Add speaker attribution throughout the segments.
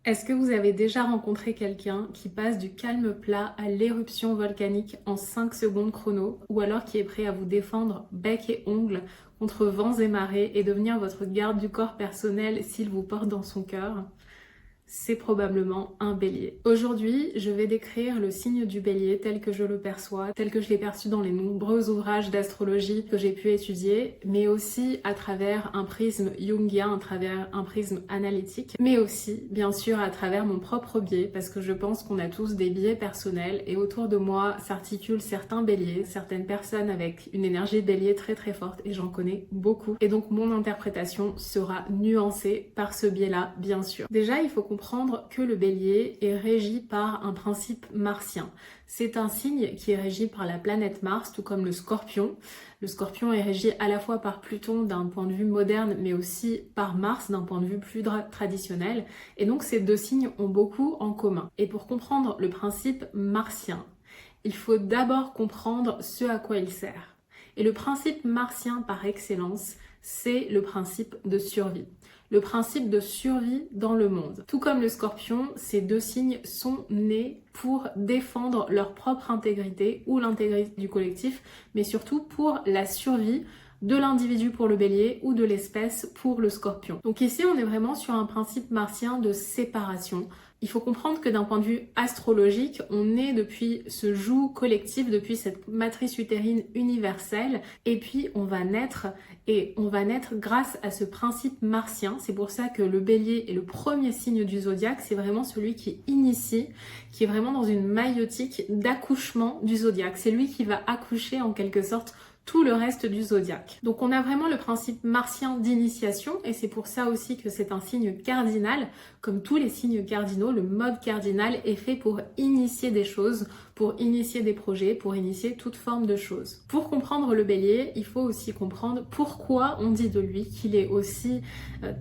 Speaker 1: Est-ce que vous avez déjà rencontré quelqu'un qui passe du calme plat à l'éruption volcanique en 5 secondes chrono, ou alors qui est prêt à vous défendre bec et ongles contre vents et marées et devenir votre garde du corps personnel s'il vous porte dans son cœur? C'est probablement un bélier. Aujourd'hui, je vais décrire le signe du bélier tel que je le perçois, tel que je l'ai perçu dans les nombreux ouvrages d'astrologie que j'ai pu étudier, mais aussi à travers un prisme jungien, à travers un prisme analytique, mais aussi, bien sûr, à travers mon propre biais, parce que je pense qu'on a tous des biais personnels, et autour de moi s'articulent certains béliers, certaines personnes avec une énergie bélier très très forte, et j'en connais beaucoup. Et donc mon interprétation sera nuancée par ce biais-là, bien sûr. Déjà, il faut comprendre que le bélier est régi par un principe martien. C'est un signe qui est régi par la planète Mars, tout comme le scorpion. Le scorpion est régi à la fois par Pluton d'un point de vue moderne, mais aussi par Mars d'un point de vue plus traditionnel. Et donc ces deux signes ont beaucoup en commun. Et pour comprendre le principe martien, il faut d'abord comprendre ce à quoi il sert. Et le principe martien par excellence, c'est le principe de survie. Le principe de survie dans le monde. Tout comme le scorpion, ces deux signes sont nés pour défendre leur propre intégrité ou l'intégrité du collectif, mais surtout pour la survie de l'individu pour le bélier ou de l'espèce pour le scorpion. Donc ici, on est vraiment sur un principe martien de séparation. Il faut comprendre que d'un point de vue astrologique, on est depuis ce joug collectif, depuis cette matrice utérine universelle, et puis on va naître grâce à ce principe martien. C'est pour ça que le bélier est le premier signe du zodiaque, c'est vraiment celui qui initie, qui est vraiment dans une maïotique d'accouchement du zodiaque. C'est lui qui va accoucher en quelque sorte tout le reste du zodiaque. Donc on a vraiment le principe martien d'initiation, et c'est pour ça aussi que c'est un signe cardinal. Comme tous les signes cardinaux, le mode cardinal est fait pour initier des choses, pour initier des projets, pour initier toute forme de choses. Pour comprendre le bélier, il faut aussi comprendre pourquoi on dit de lui qu'il est aussi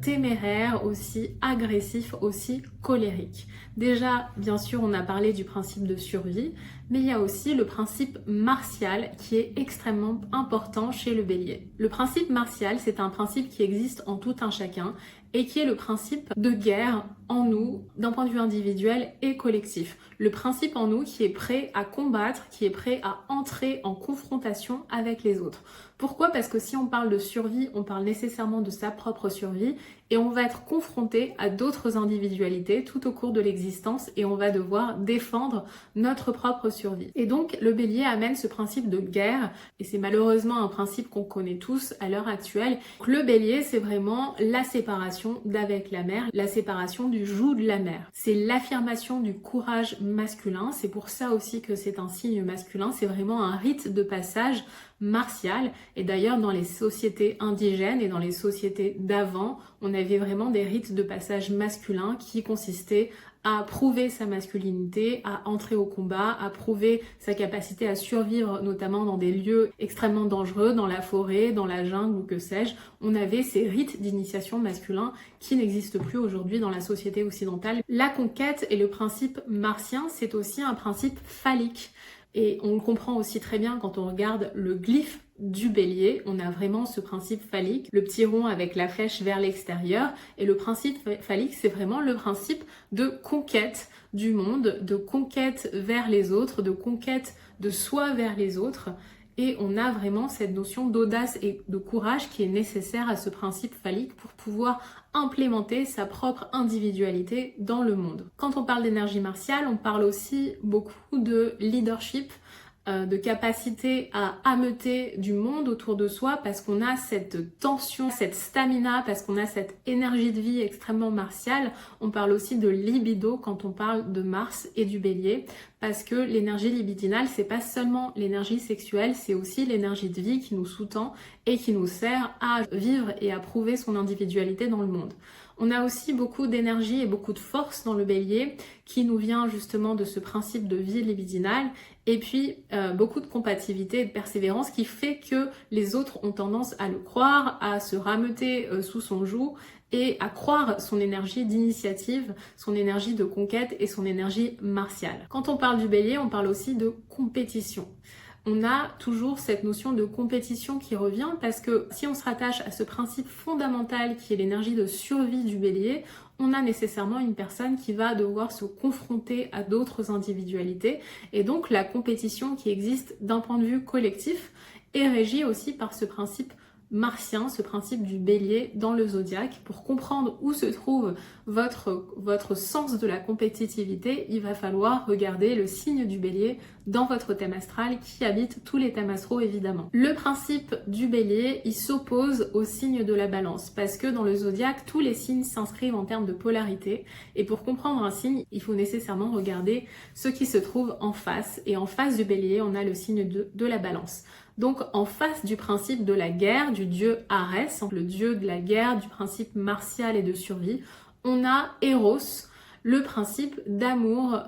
Speaker 1: téméraire, aussi agressif, aussi colérique. Déjà, bien sûr, on a parlé du principe de survie, mais il y a aussi le principe martial qui est extrêmement important chez le bélier. Le principe martial, c'est un principe qui existe en tout un chacun et qui est le principe de guerre en nous d'un point de vue individuel et collectif. Le principe en nous qui est prêt à combattre, qui est prêt à entrer en confrontation avec les autres. Pourquoi? Parce que si on parle de survie, on parle nécessairement de sa propre survie et on va être confronté à d'autres individualités tout au cours de l'existence et on va devoir défendre notre propre survie. Et donc le bélier amène ce principe de guerre et c'est malheureusement un principe qu'on connaît tous à l'heure actuelle. Donc, le bélier, c'est vraiment la séparation d'avec la mer, la séparation du joug de la mer. C'est l'affirmation du courage masculin, c'est pour ça aussi que c'est un signe masculin, c'est vraiment un rite de passage martial. Et d'ailleurs dans les sociétés indigènes et dans les sociétés d'avant, on avait vraiment des rites de passage masculin qui consistaient à prouver sa masculinité, à entrer au combat, à prouver sa capacité à survivre notamment dans des lieux extrêmement dangereux, dans la forêt, dans la jungle ou que sais-je. On avait ces rites d'initiation masculins qui n'existent plus aujourd'hui dans la société occidentale. La conquête et le principe martien, c'est aussi un principe phallique. Et on le comprend aussi très bien quand on regarde le glyphe du bélier, on a vraiment ce principe phallique, le petit rond avec la flèche vers l'extérieur, et le principe phallique, c'est vraiment le principe de conquête du monde, de conquête vers les autres, de conquête de soi vers les autres, et on a vraiment cette notion d'audace et de courage qui est nécessaire à ce principe phallique pour pouvoir implémenter sa propre individualité dans le monde. Quand on parle d'énergie martiale, on parle aussi beaucoup de leadership, de capacité à ameuter du monde autour de soi parce qu'on a cette tension, cette stamina, parce qu'on a cette énergie de vie extrêmement martiale. On parle aussi de libido quand on parle de Mars et du bélier parce que l'énergie libidinale, c'est pas seulement l'énergie sexuelle, c'est aussi l'énergie de vie qui nous sous-tend et qui nous sert à vivre et à prouver son individualité dans le monde. On a aussi beaucoup d'énergie et beaucoup de force dans le bélier qui nous vient justement de ce principe de vie libidinale et puis beaucoup de combativité et de persévérance qui fait que les autres ont tendance à le croire, à se rameuter sous son joug et à croire son énergie d'initiative, son énergie de conquête et son énergie martiale. Quand on parle du bélier, on parle aussi de compétition. on a toujours cette notion de compétition qui revient parce que si on se rattache à ce principe fondamental qui est l'énergie de survie du bélier, on a nécessairement une personne qui va devoir se confronter à d'autres individualités et donc la compétition qui existe d'un point de vue collectif est régie aussi par ce principe martien, ce principe du bélier dans le zodiaque. Pour comprendre où se trouve votre sens de la compétitivité, il va falloir regarder le signe du bélier dans votre thème astral qui habite tous les thèmes astraux évidemment. Le principe du bélier, il s'oppose au signe de la balance parce que dans le zodiaque, tous les signes s'inscrivent en termes de polarité et pour comprendre un signe, il faut nécessairement regarder ce qui se trouve en face et en face du bélier, on a le signe de la balance. Donc en face du principe de la guerre, du dieu Arès, le dieu de la guerre, du principe martial et de survie, on a Eros, le principe d'amour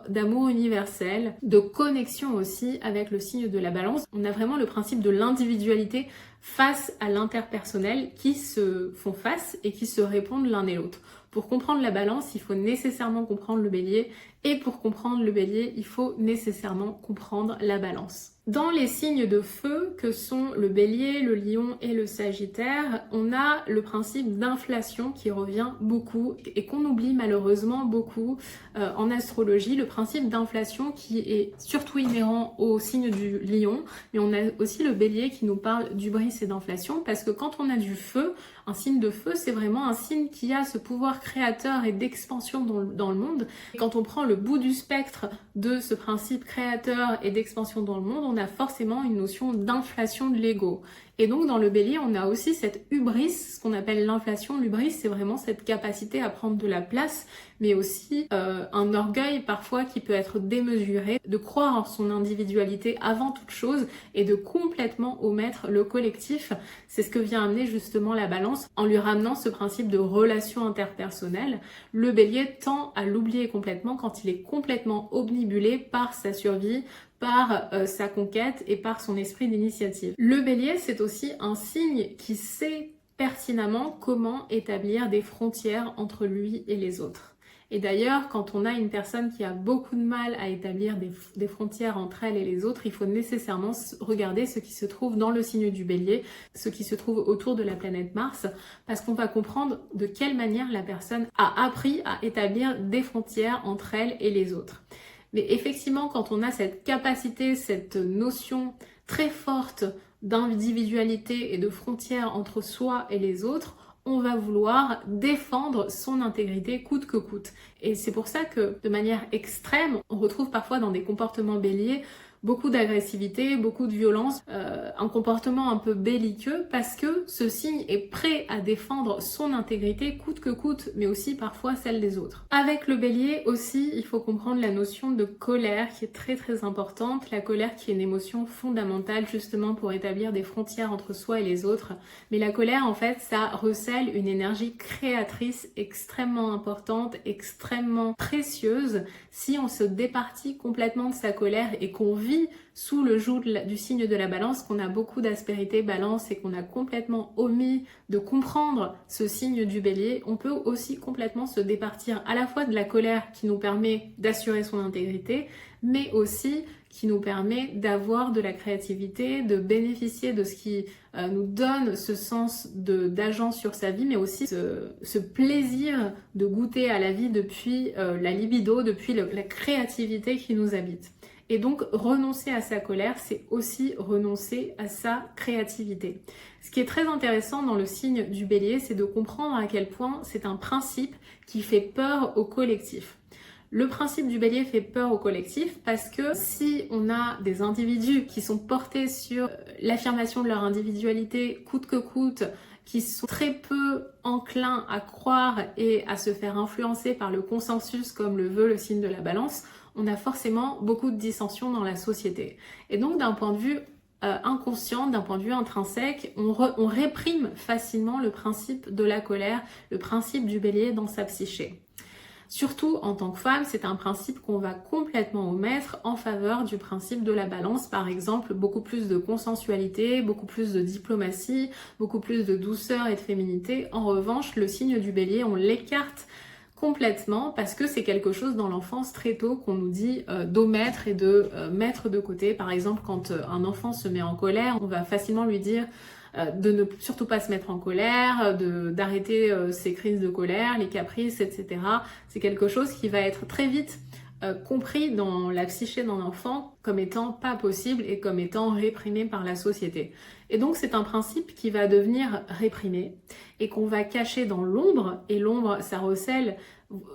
Speaker 1: universel, de connexion aussi avec le signe de la balance. On a vraiment le principe de l'individualité face à l'interpersonnel qui se font face et qui se répondent l'un et l'autre. Pour comprendre la balance, il faut nécessairement comprendre le bélier et pour comprendre le bélier, il faut nécessairement comprendre la balance. Dans les signes de feu que sont le bélier, le lion et le sagittaire, on a le principe d'inflation qui revient beaucoup et qu'on oublie malheureusement beaucoup en astrologie. Le principe d'inflation qui est surtout inhérent au signe du lion, mais on a aussi le bélier qui nous parle d'hubris et d'inflation parce que quand on a du feu, un signe de feu, c'est vraiment un signe qui a ce pouvoir créateur et d'expansion dans le monde. Et quand on prend le bout du spectre de ce principe créateur et d'expansion dans le monde, on a forcément une notion d'inflation de l'ego. Et donc dans le bélier, on a aussi cette hubris, ce qu'on appelle l'inflation. L'hubris, c'est vraiment cette capacité à prendre de la place, mais aussi un orgueil parfois qui peut être démesuré, de croire en son individualité avant toute chose et de complètement omettre le collectif. C'est ce que vient amener justement la balance en lui ramenant ce principe de relation interpersonnelle. Le bélier tend à l'oublier complètement quand il est complètement obnubilé par sa survie, par sa conquête et par son esprit d'initiative. Le bélier, c'est aussi un signe qui sait pertinemment comment établir des frontières entre lui et les autres. Et d'ailleurs, quand on a une personne qui a beaucoup de mal à établir des frontières entre elle et les autres, il faut nécessairement regarder ce qui se trouve dans le signe du bélier, ce qui se trouve autour de la planète Mars, parce qu'on va comprendre de quelle manière la personne a appris à établir des frontières entre elle et les autres. Mais effectivement, quand on a cette capacité, cette notion très forte d'individualité et de frontières entre soi et les autres, on va vouloir défendre son intégrité coûte que coûte. Et c'est pour ça que, de manière extrême, on retrouve parfois dans des comportements béliers beaucoup d'agressivité, beaucoup de violence, un comportement un peu belliqueux parce que ce signe est prêt à défendre son intégrité coûte que coûte, mais aussi parfois celle des autres. Avec le bélier aussi, il faut comprendre la notion de colère qui est très très importante, la colère qui est une émotion fondamentale justement pour établir des frontières entre soi et les autres. Mais la colère en fait, ça recèle une énergie créatrice extrêmement importante, extrêmement précieuse. Si on se départit complètement de sa colère et qu'on vit sous le joug du signe de la balance, qu'on a beaucoup d'aspérité balance et qu'on a complètement omis de comprendre ce signe du bélier, on peut aussi complètement se départir à la fois de la colère qui nous permet d'assurer son intégrité, mais aussi qui nous permet d'avoir de la créativité, de bénéficier de ce qui nous donne ce sens d'agence sur sa vie, mais aussi ce plaisir de goûter à la vie depuis la libido, depuis la créativité qui nous habite. Et donc, renoncer à sa colère, c'est aussi renoncer à sa créativité. Ce qui est très intéressant dans le signe du bélier, c'est de comprendre à quel point c'est un principe qui fait peur au collectif. Le principe du bélier fait peur au collectif parce que si on a des individus qui sont portés sur l'affirmation de leur individualité coûte que coûte, qui sont très peu enclins à croire et à se faire influencer par le consensus comme le veut le signe de la balance, on a forcément beaucoup de dissensions dans la société. Et donc d'un point de vue inconscient, d'un point de vue intrinsèque, on réprime facilement le principe de la colère, le principe du bélier dans sa psyché. Surtout en tant que femme, c'est un principe qu'on va complètement omettre en faveur du principe de la balance. Par exemple, beaucoup plus de consensualité, beaucoup plus de diplomatie, beaucoup plus de douceur et de féminité. En revanche, le signe du bélier, on l'écarte complètement, parce que c'est quelque chose dans l'enfance très tôt qu'on nous dit d'omettre et de mettre de côté. Par exemple, quand un enfant se met en colère, on va facilement lui dire de ne surtout pas se mettre en colère, d'arrêter ses crises de colère, les caprices, etc. C'est quelque chose qui va être très vite compris dans la psyché d'un enfant comme étant pas possible et comme étant réprimé par la société. Et donc c'est un principe qui va devenir réprimé et qu'on va cacher dans l'ombre, et l'ombre ça recèle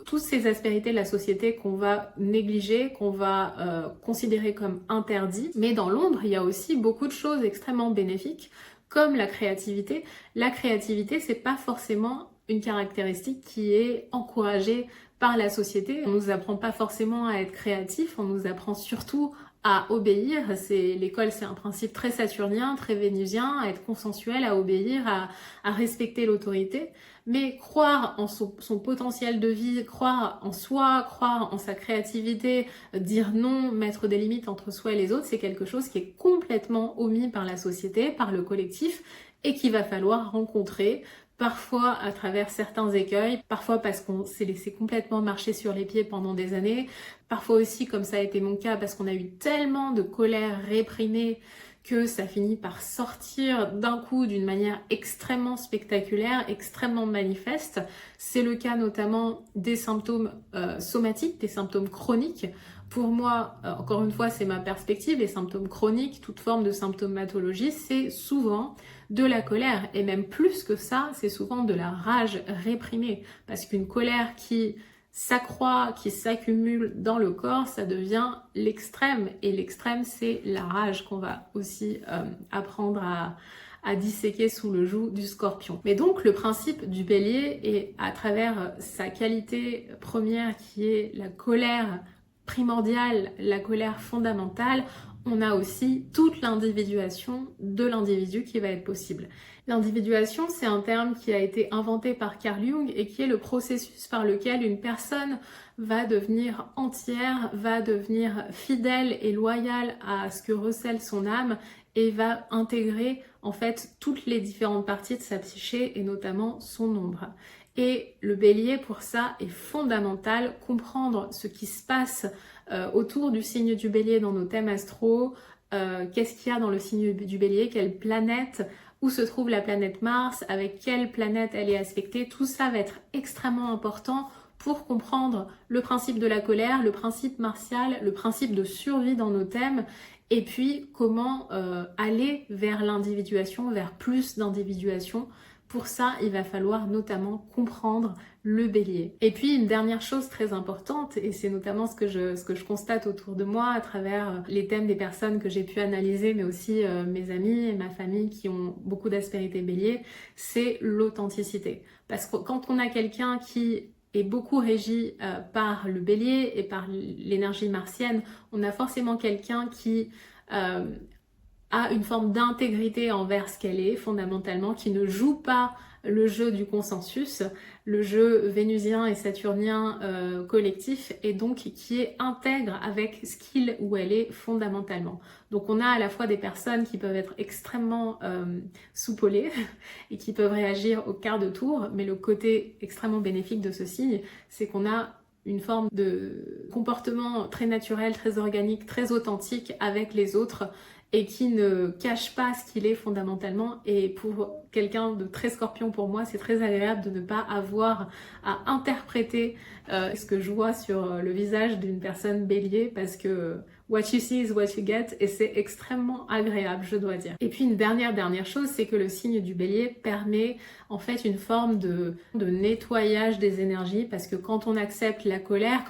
Speaker 1: toutes ces aspérités de la société qu'on va négliger, qu'on va considérer comme interdits. Mais dans l'ombre, il y a aussi beaucoup de choses extrêmement bénéfiques, comme la créativité. La créativité, c'est pas forcément une caractéristique qui est encouragée par la société. On nous apprend pas forcément à être créatif, on nous apprend surtout à obéir. L'école, c'est un principe très saturnien, très vénusien, à être consensuel, à obéir, à respecter l'autorité. Mais croire en son potentiel de vie, croire en soi, croire en sa créativité, dire non, mettre des limites entre soi et les autres, c'est quelque chose qui est complètement omis par la société, par le collectif, et qu'il va falloir rencontrer, parfois à travers certains écueils, parfois parce qu'on s'est laissé complètement marcher sur les pieds pendant des années, parfois aussi, comme ça a été mon cas, parce qu'on a eu tellement de colère réprimée que ça finit par sortir d'un coup d'une manière extrêmement spectaculaire, extrêmement manifeste. C'est le cas notamment des symptômes somatiques, des symptômes chroniques. Pour moi, encore une fois, c'est ma perspective, les symptômes chroniques, toute forme de symptomatologie, c'est souvent de la colère. Et même plus que ça, c'est souvent de la rage réprimée. Parce qu'une colère qui s'accroît, qui s'accumule dans le corps, ça devient l'extrême. Et l'extrême, c'est la rage qu'on va aussi apprendre à disséquer sous le joug du scorpion. Mais donc le principe du bélier est à travers sa qualité première qui est la colère primordiale, la colère fondamentale, on a aussi toute l'individuation de l'individu qui va être possible. L'individuation, c'est un terme qui a été inventé par Carl Jung et qui est le processus par lequel une personne va devenir entière, va devenir fidèle et loyale à ce que recèle son âme et va intégrer en fait toutes les différentes parties de sa psyché et notamment son ombre. Et le bélier, pour ça, est fondamental, comprendre ce qui se passe autour du signe du bélier dans nos thèmes astro, qu'est-ce qu'il y a dans le signe du bélier, quelle planète, où se trouve la planète Mars, avec quelle planète elle est aspectée, tout ça va être extrêmement important pour comprendre le principe de la colère, le principe martial, le principe de survie dans nos thèmes, et puis comment aller vers l'individuation, vers plus d'individuation. Pour ça, il va falloir notamment comprendre le bélier. Et puis une dernière chose très importante, et c'est notamment ce que je constate autour de moi à travers les thèmes des personnes que j'ai pu analyser, mais aussi mes amis et ma famille qui ont beaucoup d'aspérité bélier, c'est l'authenticité. Parce que quand on a quelqu'un qui est beaucoup régi par le bélier et par l'énergie martienne, on a forcément quelqu'un qui a une forme d'intégrité envers ce qu'elle est fondamentalement, qui ne joue pas le jeu du consensus, le jeu vénusien et saturnien collectif, et donc qui est intègre avec ce qu'il ou elle est fondamentalement. Donc on a à la fois des personnes qui peuvent être extrêmement soupolées et qui peuvent réagir au quart de tour, mais le côté extrêmement bénéfique de ce signe, c'est qu'on a une forme de comportement très naturel, très organique, très authentique avec les autres, et qui ne cache pas ce qu'il est fondamentalement. Et pour quelqu'un de très scorpion, pour moi, c'est très agréable de ne pas avoir à interpréter ce que je vois sur le visage d'une personne bélier, parce que what you see is what you get, et c'est extrêmement agréable, je dois dire. Et puis une dernière chose, c'est que le signe du bélier permet en fait une forme de nettoyage des énergies, parce que quand on accepte la colère,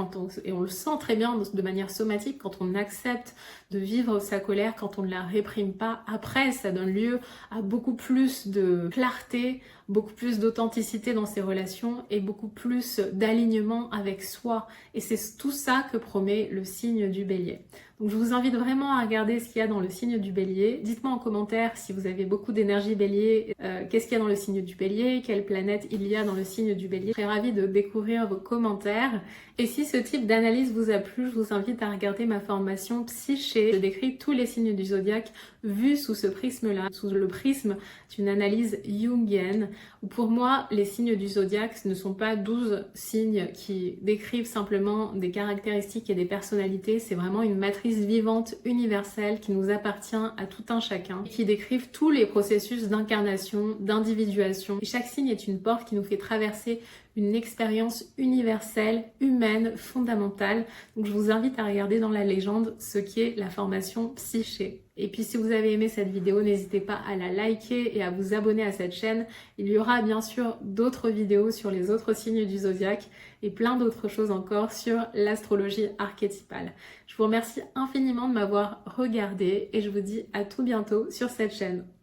Speaker 1: et on le sent très bien de manière somatique, quand on accepte de vivre sa colère, quand on ne la réprime pas, après ça donne lieu à beaucoup plus de clarté, beaucoup plus d'authenticité dans ses relations et beaucoup plus d'alignement avec soi. Et c'est tout ça que promet le signe du bélier. Donc je vous invite vraiment à regarder ce qu'il y a dans le signe du Bélier. Dites-moi en commentaire si vous avez beaucoup d'énergie Bélier, qu'est-ce qu'il y a dans le signe du Bélier, quelle planète il y a dans le signe du Bélier. Je serais ravie de découvrir vos commentaires. Et si ce type d'analyse vous a plu, je vous invite à regarder ma formation Psyché. Je décris tous les signes du zodiaque vus sous ce prisme-là, sous le prisme d'une analyse jungienne, où pour moi, les signes du zodiaque ne sont pas 12 signes qui décrivent simplement des caractéristiques et des personnalités, c'est vraiment une matrice vivante universelle qui nous appartient à tout un chacun, qui décrivent tous les processus d'incarnation, d'individuation. Et chaque signe est une porte qui nous fait traverser une expérience universelle, humaine, fondamentale. Donc je vous invite à regarder dans la légende ce qui est la formation Psyché. Et puis si vous avez aimé cette vidéo, n'hésitez pas à la liker et à vous abonner à cette chaîne. Il y aura bien sûr d'autres vidéos sur les autres signes du zodiaque et plein d'autres choses encore sur l'astrologie archétypale. Je vous remercie infiniment de m'avoir regardé et je vous dis à tout bientôt sur cette chaîne.